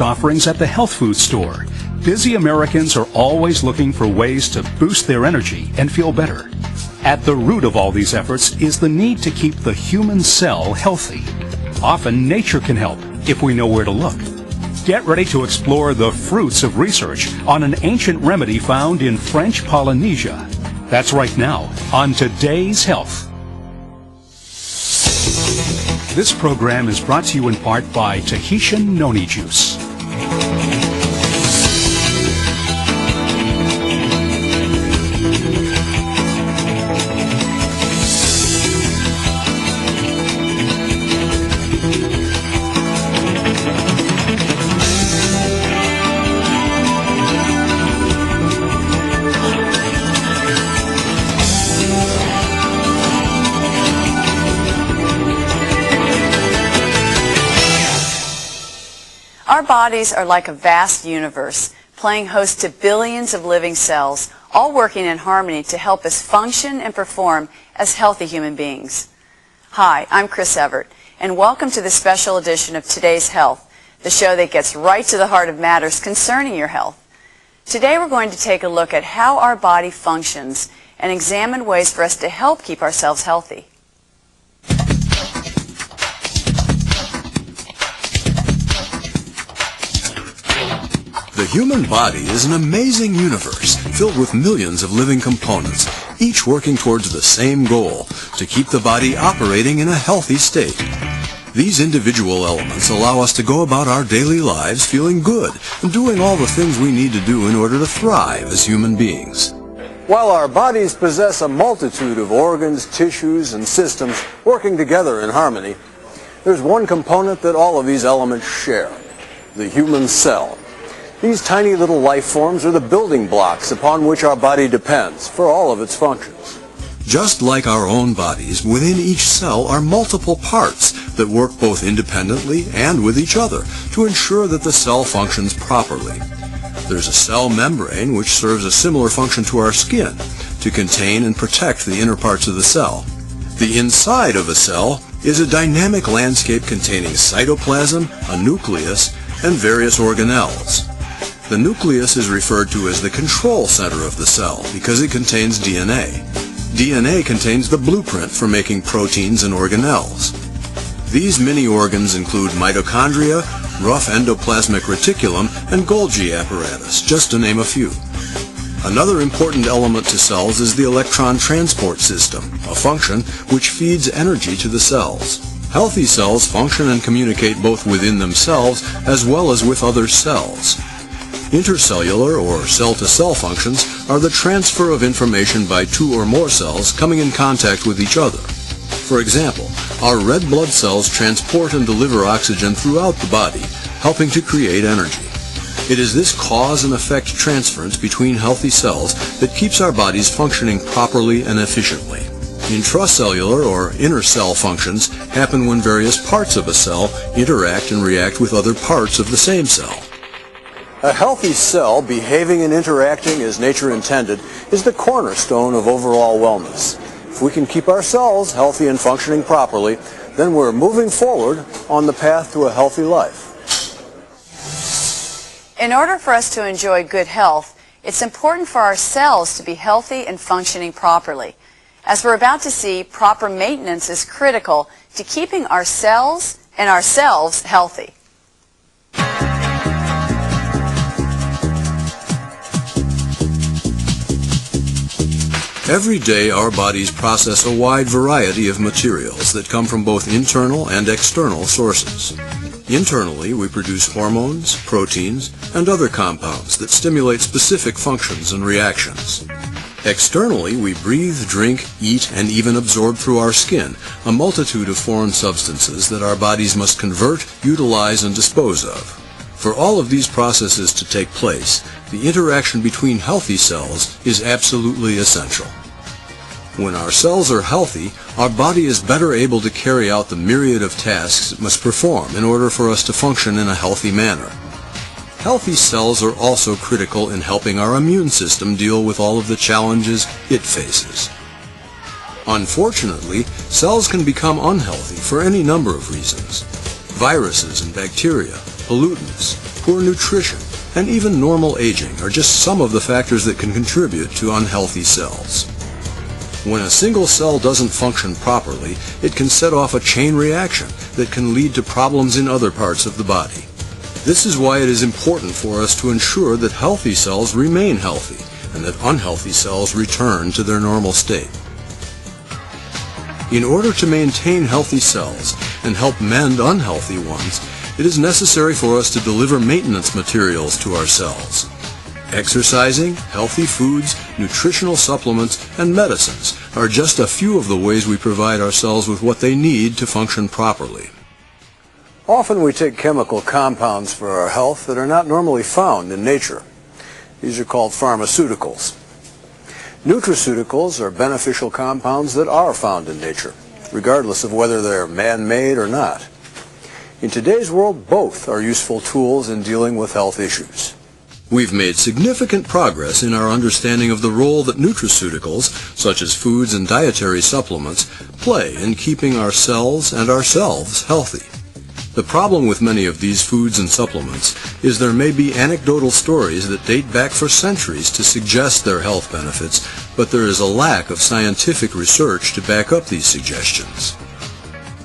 offerings at the health food store. Busy Americans are always looking for ways to boost their energy and feel better. At the root of all these efforts is the need to keep the human cell healthy. Often nature can help if we know where to look. Get ready to explore the fruits of research on an ancient remedy found in French Polynesia. That's right now on Today's Health. This program is brought to you in part by Tahitian Noni Juice. Our bodies are like a vast universe, playing host to billions of living cells, all working in harmony to help us function and perform as healthy human beings. Hi, I'm Chris Everett, and welcome to this special edition of Today's Health, the show that gets right to the heart of matters concerning your health. Today we're going to take a look at how our body functions and examine ways for us to help keep ourselves healthy. The human body is an amazing universe filled with millions of living components, each working towards the same goal, to keep the body operating in a healthy state. These individual elements allow us to go about our daily lives feeling good and doing all the things we need to do in order to thrive as human beings. While our bodies possess a multitude of organs, tissues, and systems working together in harmony, there's one component that all of these elements share: the human cell. These tiny little life forms are the building blocks upon which our body depends for all of its functions. Just like our own bodies, within each cell are multiple parts that work both independently and with each other to ensure that the cell functions properly. There's a cell membrane which serves a similar function to our skin, to contain and protect the inner parts of the cell. The inside of a cell is a dynamic landscape containing cytoplasm, a nucleus, and various organelles. The nucleus is referred to as the control center of the cell because it contains DNA. DNA contains the blueprint for making proteins and organelles. These mini-organs include mitochondria, rough endoplasmic reticulum, and Golgi apparatus, just to name a few. Another important element to cells is the electron transport system, a function which feeds energy to the cells. Healthy cells function and communicate both within themselves as well as with other cells. Intercellular or cell-to-cell functions are the transfer of information by two or more cells coming in contact with each other. For example, our red blood cells transport and deliver oxygen throughout the body, helping to create energy. It is this cause and effect transference between healthy cells that keeps our bodies functioning properly and efficiently. Intracellular or inner cell functions happen when various parts of a cell interact and react with other parts of the same cell. A healthy cell behaving and interacting as nature intended is the cornerstone of overall wellness. If we can keep our cells healthy and functioning properly, then we're moving forward on the path to a healthy life. In order for us to enjoy good health, it's important for our cells to be healthy and functioning properly. As we're about to see, proper maintenance is critical to keeping our cells and ourselves healthy. Every day our bodies process a wide variety of materials that come from both internal and external sources. Internally, we produce hormones, proteins, and other compounds that stimulate specific functions and reactions. Externally, we breathe, drink, eat, and even absorb through our skin a multitude of foreign substances that our bodies must convert, utilize, and dispose of. For all of these processes to take place, the interaction between healthy cells is absolutely essential. When our cells are healthy, our body is better able to carry out the myriad of tasks it must perform in order for us to function in a healthy manner. Healthy cells are also critical in helping our immune system deal with all of the challenges it faces. Unfortunately, cells can become unhealthy for any number of reasons. Viruses and bacteria, pollutants, poor nutrition, and even normal aging are just some of the factors that can contribute to unhealthy cells. When a single cell doesn't function properly, it can set off a chain reaction that can lead to problems in other parts of the body. This is why it is important for us to ensure that healthy cells remain healthy and that unhealthy cells return to their normal state. In order to maintain healthy cells and help mend unhealthy ones, it is necessary for us to deliver maintenance materials to our cells. Exercising, healthy foods, nutritional supplements, and medicines are just a few of the ways we provide our cells with what they need to function properly. Often we take chemical compounds for our health that are not normally found in nature. These are called pharmaceuticals. Nutraceuticals are beneficial compounds that are found in nature, regardless of whether they're man-made or not. In today's world, both are useful tools in dealing with health issues. We've made significant progress in our understanding of the role that nutraceuticals, such as foods and dietary supplements, play in keeping our cells and ourselves healthy. The problem with many of these foods and supplements is there may be anecdotal stories that date back for centuries to suggest their health benefits, but there is a lack of scientific research to back up these suggestions.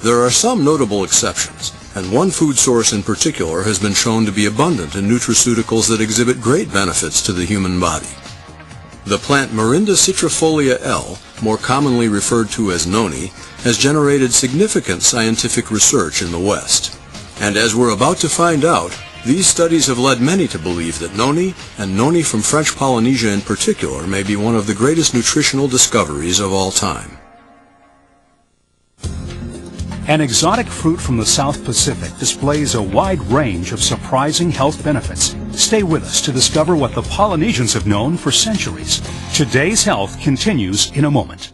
There are some notable exceptions, and one food source in particular has been shown to be abundant in nutraceuticals that exhibit great benefits to the human body. The plant Morinda citrifolia L, more commonly referred to as Noni, has generated significant scientific research in the West. And as we're about to find out, these studies have led many to believe that Noni, and Noni from French Polynesia in particular, may be one of the greatest nutritional discoveries of all time. An exotic fruit from the South Pacific displays a wide range of surprising health benefits. Stay with us to discover what the Polynesians have known for centuries. Today's Health continues in a moment.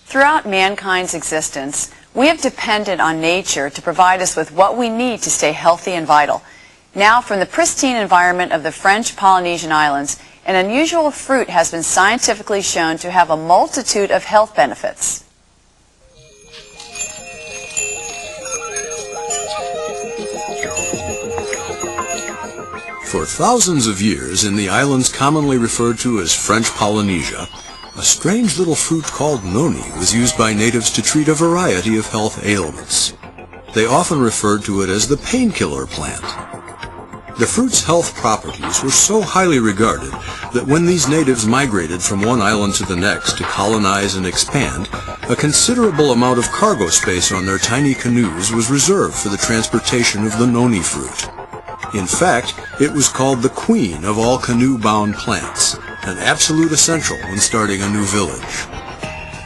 Throughout mankind's existence, we have depended on nature to provide us with what we need to stay healthy and vital. Now, from the pristine environment of the French Polynesian Islands, an unusual fruit has been scientifically shown to have a multitude of health benefits. For thousands of years in the islands commonly referred to as French Polynesia, a strange little fruit called Noni was used by natives to treat a variety of health ailments. They often referred to it as the painkiller plant. The fruit's health properties were so highly regarded that when these natives migrated from one island to the next to colonize and expand, a considerable amount of cargo space on their tiny canoes was reserved for the transportation of the Noni fruit. In fact, it was called the queen of all canoe-bound plants, an absolute essential when starting a new village.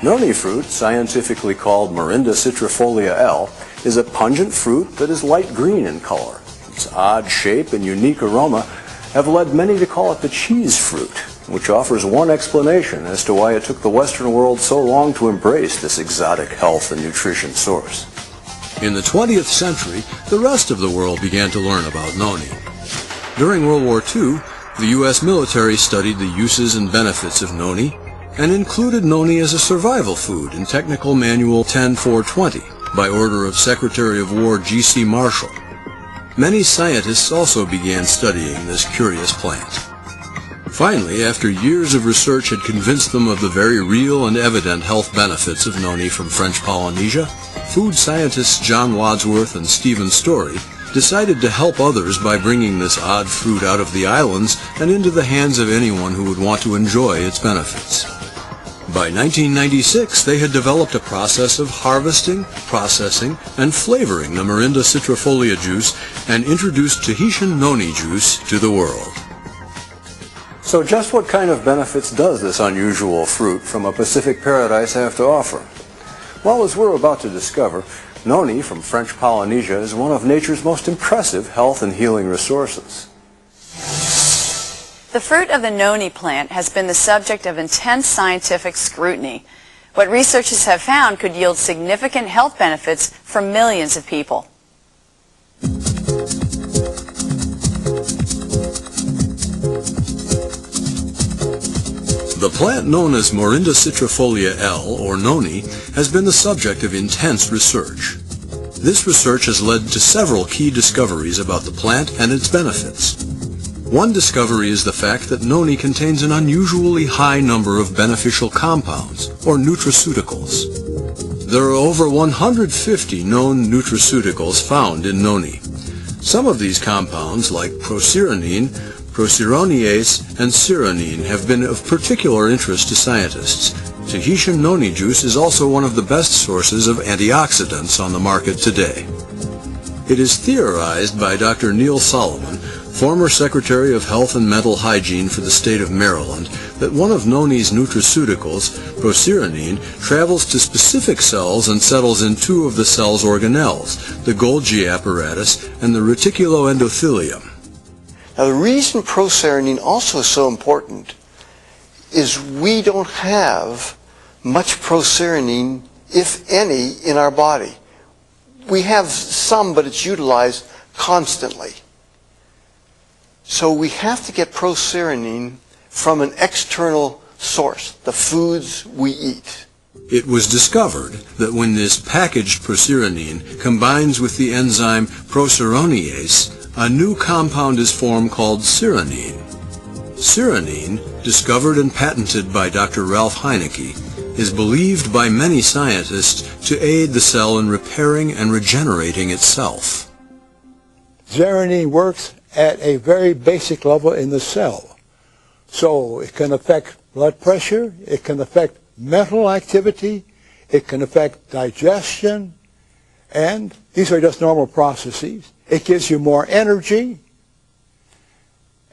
Noni fruit, scientifically called Morinda citrifolia L, is a pungent fruit that is light green in color. Its odd shape and unique aroma have led many to call it the cheese fruit, which offers one explanation as to why it took the Western world so long to embrace this exotic health and nutrition source. In the 20th century, the rest of the world began to learn about Noni. During World War II, the U.S. military studied the uses and benefits of Noni and included Noni as a survival food in Technical Manual 10420 by order of Secretary of War G.C. Marshall. Many scientists also began studying this curious plant. Finally, after years of research had convinced them of the very real and evident health benefits of Noni from French Polynesia, food scientists John Wadsworth and Stephen Story decided to help others by bringing this odd fruit out of the islands and into the hands of anyone who would want to enjoy its benefits. By 1996, they had developed a process of harvesting, processing, and flavoring the Morinda citrifolia juice and introduced Tahitian Noni juice to the world. So just what kind of benefits does this unusual fruit from a Pacific paradise have to offer? Well, as we're about to discover, Noni from French Polynesia is one of nature's most impressive health and healing resources. The fruit of the Noni plant has been the subject of intense scientific scrutiny. What researchers have found could yield significant health benefits for millions of people. The plant known as Morinda citrifolia L, or Noni, has been the subject of intense research. This research has led to several key discoveries about the plant and its benefits. One discovery is the fact that Noni contains an unusually high number of beneficial compounds, or nutraceuticals. There are over 150 known nutraceuticals found in Noni. Some of these compounds, like procerinine, procironiase, and cyronine, have been of particular interest to scientists. Tahitian Noni juice is also one of the best sources of antioxidants on the market today. It is theorized by Dr. Neil Solomon, former Secretary of Health and Mental Hygiene for the state of Maryland, that one of Noni's nutraceuticals, procerinine, travels to specific cells and settles in two of the cell's organelles, the Golgi apparatus and the reticuloendothelium. Now, the reason procerinine also is so important is we don't have much procerinine, if any, in our body. We have some, but it's utilized constantly. So we have to get procerinine from an external source, the foods we eat. It was discovered that when this packaged procerinine combines with the enzyme procironiase, a new compound is formed called cyronine. Cyronine, discovered and patented by Dr. Ralph Heinecke, is believed by many scientists to aid the cell in repairing and regenerating itself. Cyronine works at a very basic level in the cell. So it can affect blood pressure, it can affect mental activity, it can affect digestion, and these are just normal processes. It gives you more energy,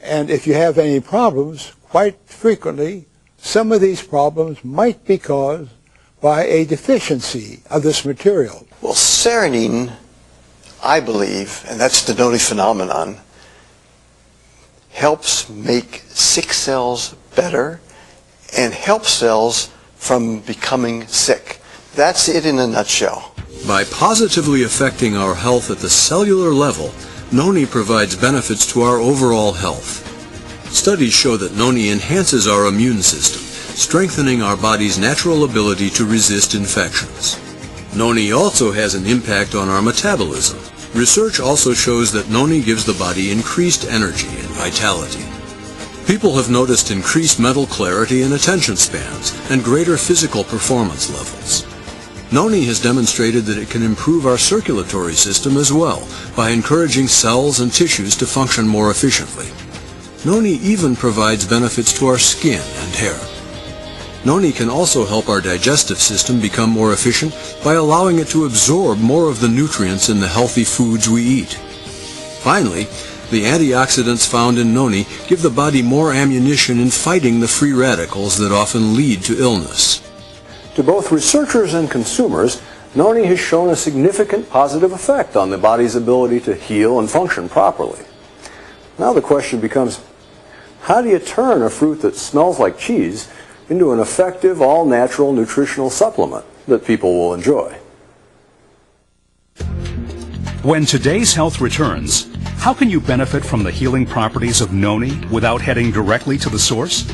and if you have any problems, quite frequently, some of these problems might be caused by a deficiency of this material. Well, cyronine, I believe, and that's the Noni phenomenon, helps make sick cells better and helps cells from becoming sick. That's it in a nutshell. By positively affecting our health at the cellular level, Noni provides benefits to our overall health. Studies show that Noni enhances our immune system, strengthening our body's natural ability to resist infections. Noni also has an impact on our metabolism. Research also shows that Noni gives the body increased energy and vitality. People have noticed increased mental clarity and attention spans, and greater physical performance levels. Noni has demonstrated that it can improve our circulatory system as well, by encouraging cells and tissues to function more efficiently. Noni even provides benefits to our skin and hair. Noni can also help our digestive system become more efficient by allowing it to absorb more of the nutrients in the healthy foods we eat. Finally, the antioxidants found in Noni give the body more ammunition in fighting the free radicals that often lead to illness. To both researchers and consumers, Noni has shown a significant positive effect on the body's ability to heal and function properly. Now the question becomes, how do you turn a fruit that smells like cheese into an effective, all-natural nutritional supplement that people will enjoy? When today's health returns, how can you benefit from the healing properties of Noni without heading directly to the source?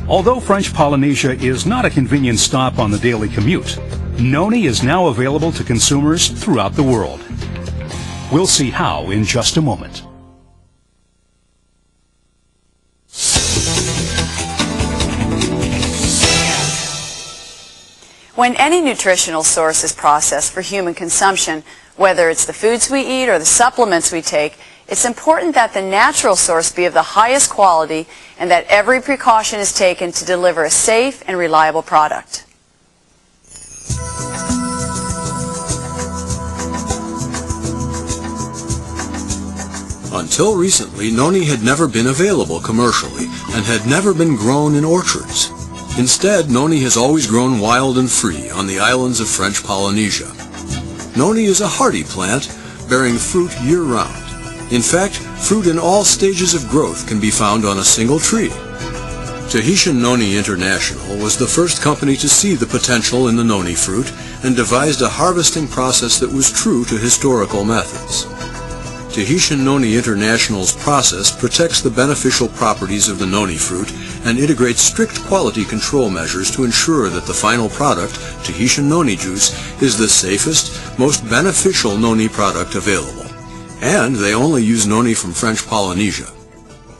Although French Polynesia is not a convenient stop on the daily commute, Noni is now available to consumers throughout the world. We'll see how in just a moment. When any nutritional source is processed for human consumption, whether it's the foods we eat or the supplements we take, it's important that the natural source be of the highest quality and that every precaution is taken to deliver a safe and reliable product. Until recently, Noni had never been available commercially and had never been grown in orchards. Instead, Noni has always grown wild and free on the islands of French Polynesia. Noni is a hardy plant, bearing fruit year-round. In fact, fruit in all stages of growth can be found on a single tree. Tahitian Noni International was the first company to see the potential in the Noni fruit and devised a harvesting process that was true to historical methods. Tahitian Noni International's process protects the beneficial properties of the noni fruit and integrates strict quality control measures to ensure that the final product, Tahitian noni juice, is the safest, most beneficial noni product available. And they only use noni from French Polynesia.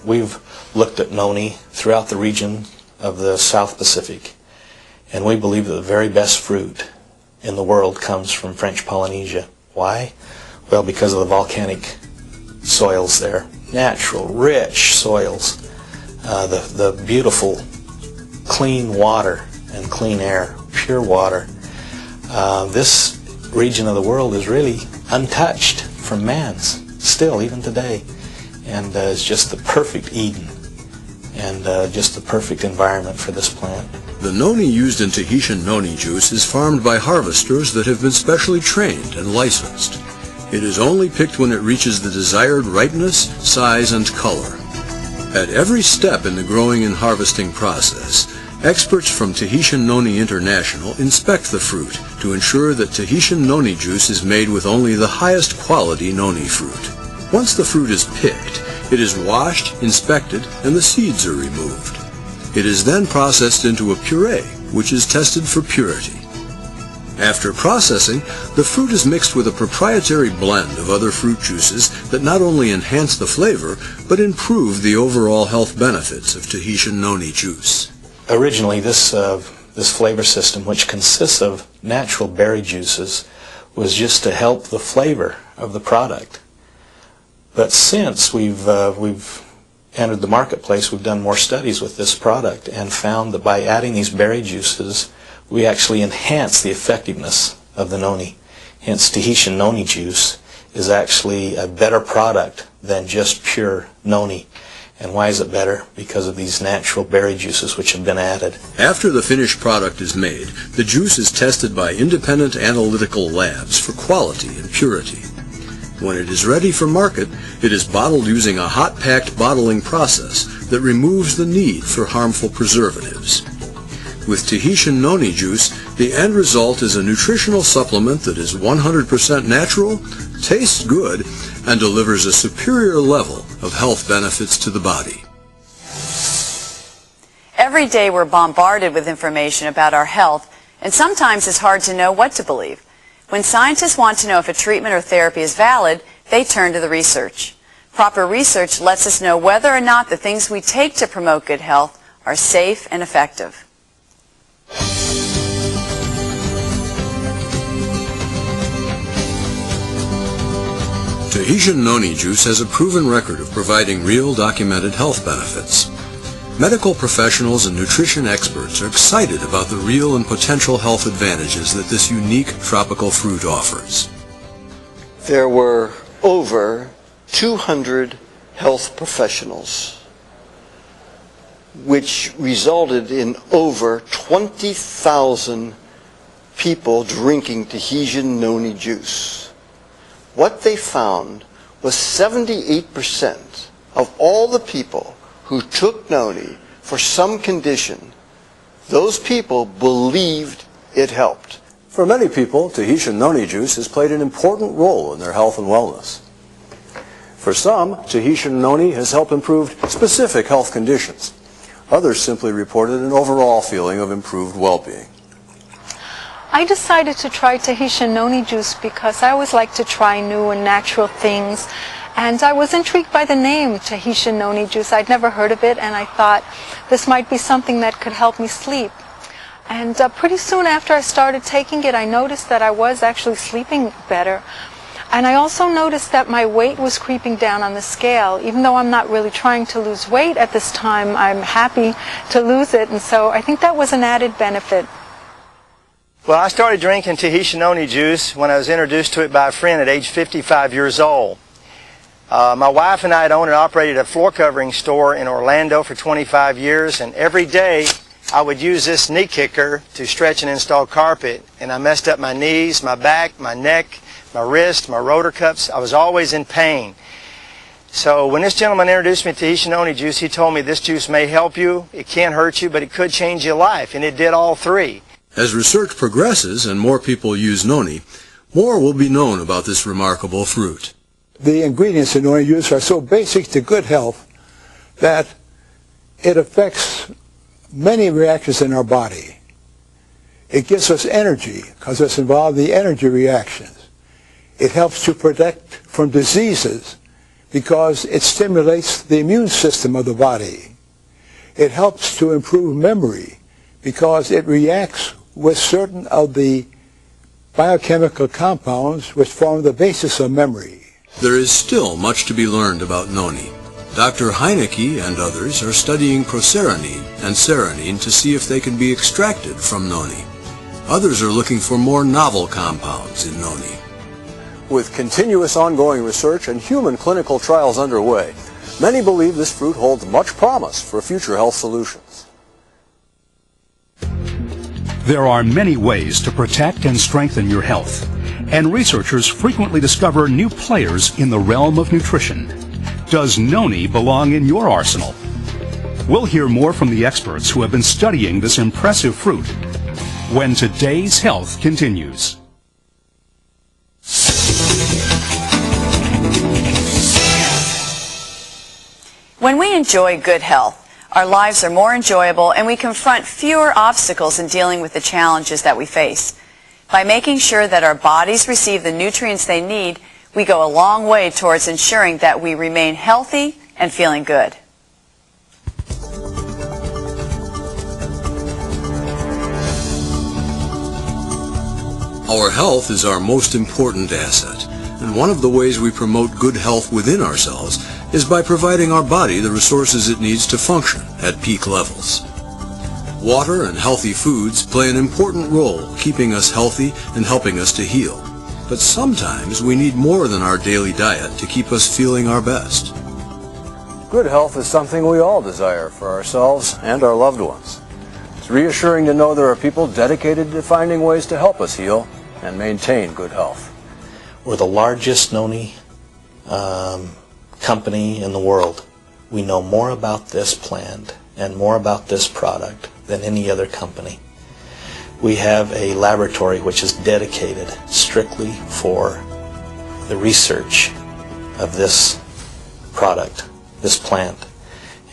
We've looked at noni throughout the region of the South Pacific, and we believe that the very best fruit in the world comes from French Polynesia. Why? Well, because of the volcanic soils there, natural, rich soils, the beautiful, clean water and clean air, pure water. This region of the world is really untouched from man's, still, even today, and is just the perfect Eden and just the perfect environment for this plant. The noni used in Tahitian noni juice is farmed by harvesters that have been specially trained and licensed. It is only picked when it reaches the desired ripeness, size, and color. At every step in the growing and harvesting process, experts from Tahitian Noni International inspect the fruit to ensure that Tahitian noni juice is made with only the highest quality noni fruit. Once the fruit is picked, it is washed, inspected, and the seeds are removed. It is then processed into a puree, which is tested for purity. After processing, the fruit is mixed with a proprietary blend of other fruit juices that not only enhance the flavor, but improve the overall health benefits of Tahitian noni juice. Originally, this flavor system, which consists of natural berry juices, was just to help the flavor of the product. But since we've entered the marketplace, we've done more studies with this product and found that by adding these berry juices, we actually enhance the effectiveness of the noni. Hence, Tahitian noni juice is actually a better product than just pure noni. And why is it better? Because of these natural berry juices which have been added. After the finished product is made, the juice is tested by independent analytical labs for quality and purity. When it is ready for market, it is bottled using a hot-packed bottling process that removes the need for harmful preservatives. With Tahitian noni juice, the end result is a nutritional supplement that is 100% natural, tastes good, and delivers a superior level of health benefits to the body. Every day we're bombarded with information about our health, and sometimes it's hard to know what to believe. When scientists want to know if a treatment or therapy is valid, they turn to the research. Proper research lets us know whether or not the things we take to promote good health are safe and effective. Tahitian noni juice has a proven record of providing real documented health benefits. Medical professionals and nutrition experts are excited about the real and potential health advantages that this unique tropical fruit offers. There were over 200 health professionals, which resulted in over 20,000 people drinking Tahitian noni juice. What they found was 78% of all the people who took noni for some condition, those people believed it helped. For many people, Tahitian noni juice has played an important role in their health and wellness. For some, Tahitian noni has helped improve specific health conditions. Others simply reported an overall feeling of improved well-being. I decided to try Tahitian noni juice because I always like to try new and natural things. And I was intrigued by the name Tahitian noni juice. I'd never heard of it, and I thought this might be something that could help me sleep. And pretty soon after I started taking it, I noticed that I was actually sleeping better. And I also noticed that my weight was creeping down on the scale. Even though I'm not really trying to lose weight at this time, I'm happy to lose it. And so I think that was an added benefit. Well, I started drinking Tahitian noni juice when I was introduced to it by a friend at age 55 years old. My wife and I had owned and operated a floor covering store in Orlando for 25 years, and every day I would use this knee kicker to stretch and install carpet, and I messed up my knees, my back, my neck, my wrist, my rotor cuffs. I was always in pain. So when this gentleman introduced me to Tahitian noni juice, he told me this juice may help you, it can't hurt you, but it could change your life, and it did all three. As research progresses and more people use noni, more will be known about this remarkable fruit. the ingredients in Noni juice are so basic to good health that it affects many reactions in our body. It gives us energy because it's involved in the energy reactions. It helps to protect from diseases because it stimulates the immune system of the body. It helps to improve memory because it reacts with certain of the biochemical compounds which form the basis of memory. There is still much to be learned about Noni. Dr. Heineke and others are studying procerinine and ceranine to see if they can be extracted from Noni. Others are looking for more novel compounds in Noni. With continuous ongoing research and human clinical trials underway, many believe this fruit holds much promise for future health solutions. There are many ways to protect and strengthen your health, and researchers frequently discover new players in the realm of nutrition. Does Noni belong in your arsenal? We'll hear more from the experts who have been studying this impressive fruit when Today's Health continues. When we enjoy good health, our lives are more enjoyable and we confront fewer obstacles in dealing with the challenges that we face. By making sure that our bodies receive the nutrients they need, we go a long way towards ensuring that we remain healthy and feeling good. Our health is our most important asset, and one of the ways we promote good health within ourselves is by providing our body the resources it needs to function at peak levels. Water and healthy foods play an important role keeping us healthy and helping us to heal. But sometimes we need more than our daily diet to keep us feeling our best. Good health is something we all desire for ourselves and our loved ones. It's reassuring to know there are people dedicated to finding ways to help us heal and maintain good health. We're the largest Noni company in the world. We know more about this plant and more about this product than any other company. We have a laboratory which is dedicated strictly for the research of this product, this plant,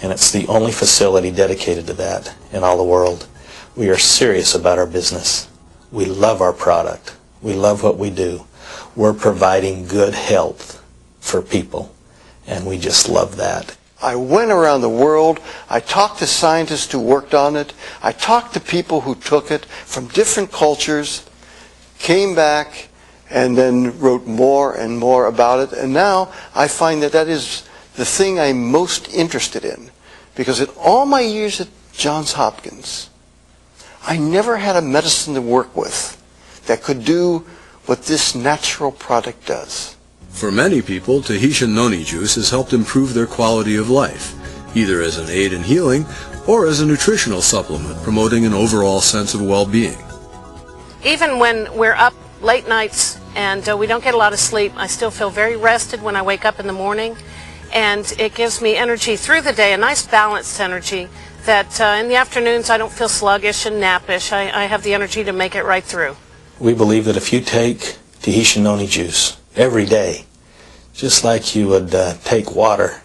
and it's the only facility dedicated to that in all the world. We are serious about our business. We love our product. We love what we do. We're providing good health for people, and we just love that. I went around the world, I talked to scientists who worked on it, I talked to people who took it from different cultures, came back, and then wrote more and more about it. And now I find that that is the thing I'm most interested in. Because in all my years at Johns Hopkins, I never had a medicine to work with that could do what this natural product does. For many people, Tahitian Noni juice has helped improve their quality of life, either as an aid in healing or as a nutritional supplement promoting an overall sense of well-being. Even when we're up late nights and we don't get a lot of sleep, I still feel very rested when I wake up in the morning, and it gives me energy through the day, a nice balanced energy that in the afternoons I don't feel sluggish and nappish. I have the energy to make it right through. We believe that if you take Tahitian Noni juice every day, just like you would take water,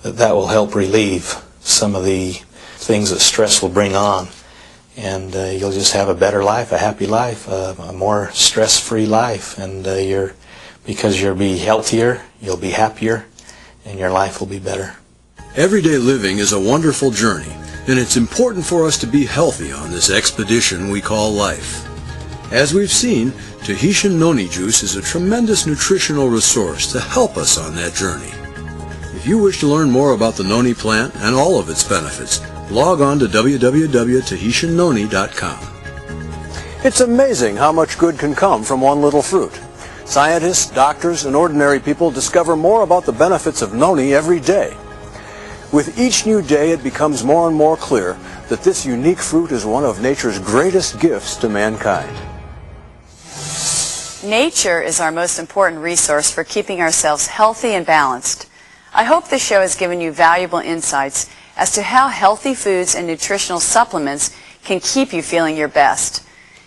that will help relieve some of the things that stress will bring on, and you'll just have a better life, a happy life, a more stress-free life, and because you'll be healthier, you'll be happier, and your life will be better. Everyday living is a wonderful journey, and it's important for us to be healthy on this expedition we call life. As we've seen, Tahitian Noni juice is a tremendous nutritional resource to help us on that journey. If you wish to learn more about the Noni plant and all of its benefits, log on to www.tahitiannoni.com. It's amazing how much good can come from one little fruit. Scientists, doctors, and ordinary people discover more about the benefits of Noni every day. With each new day, it becomes more and more clear that this unique fruit is one of nature's greatest gifts to mankind. Nature is our most important resource for keeping ourselves healthy and balanced. I hope this show has given you valuable insights as to how healthy foods and nutritional supplements can keep you feeling your best.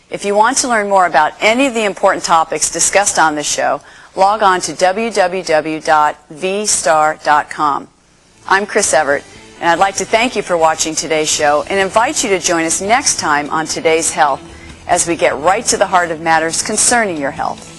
If you want to learn more about any of the important topics discussed on this show, log on to www.vstar.com. I'm Chris Everett, and I'd like to thank you for watching today's show and invite you to join us next time on Today's Health as we get right to the heart of matters concerning your health.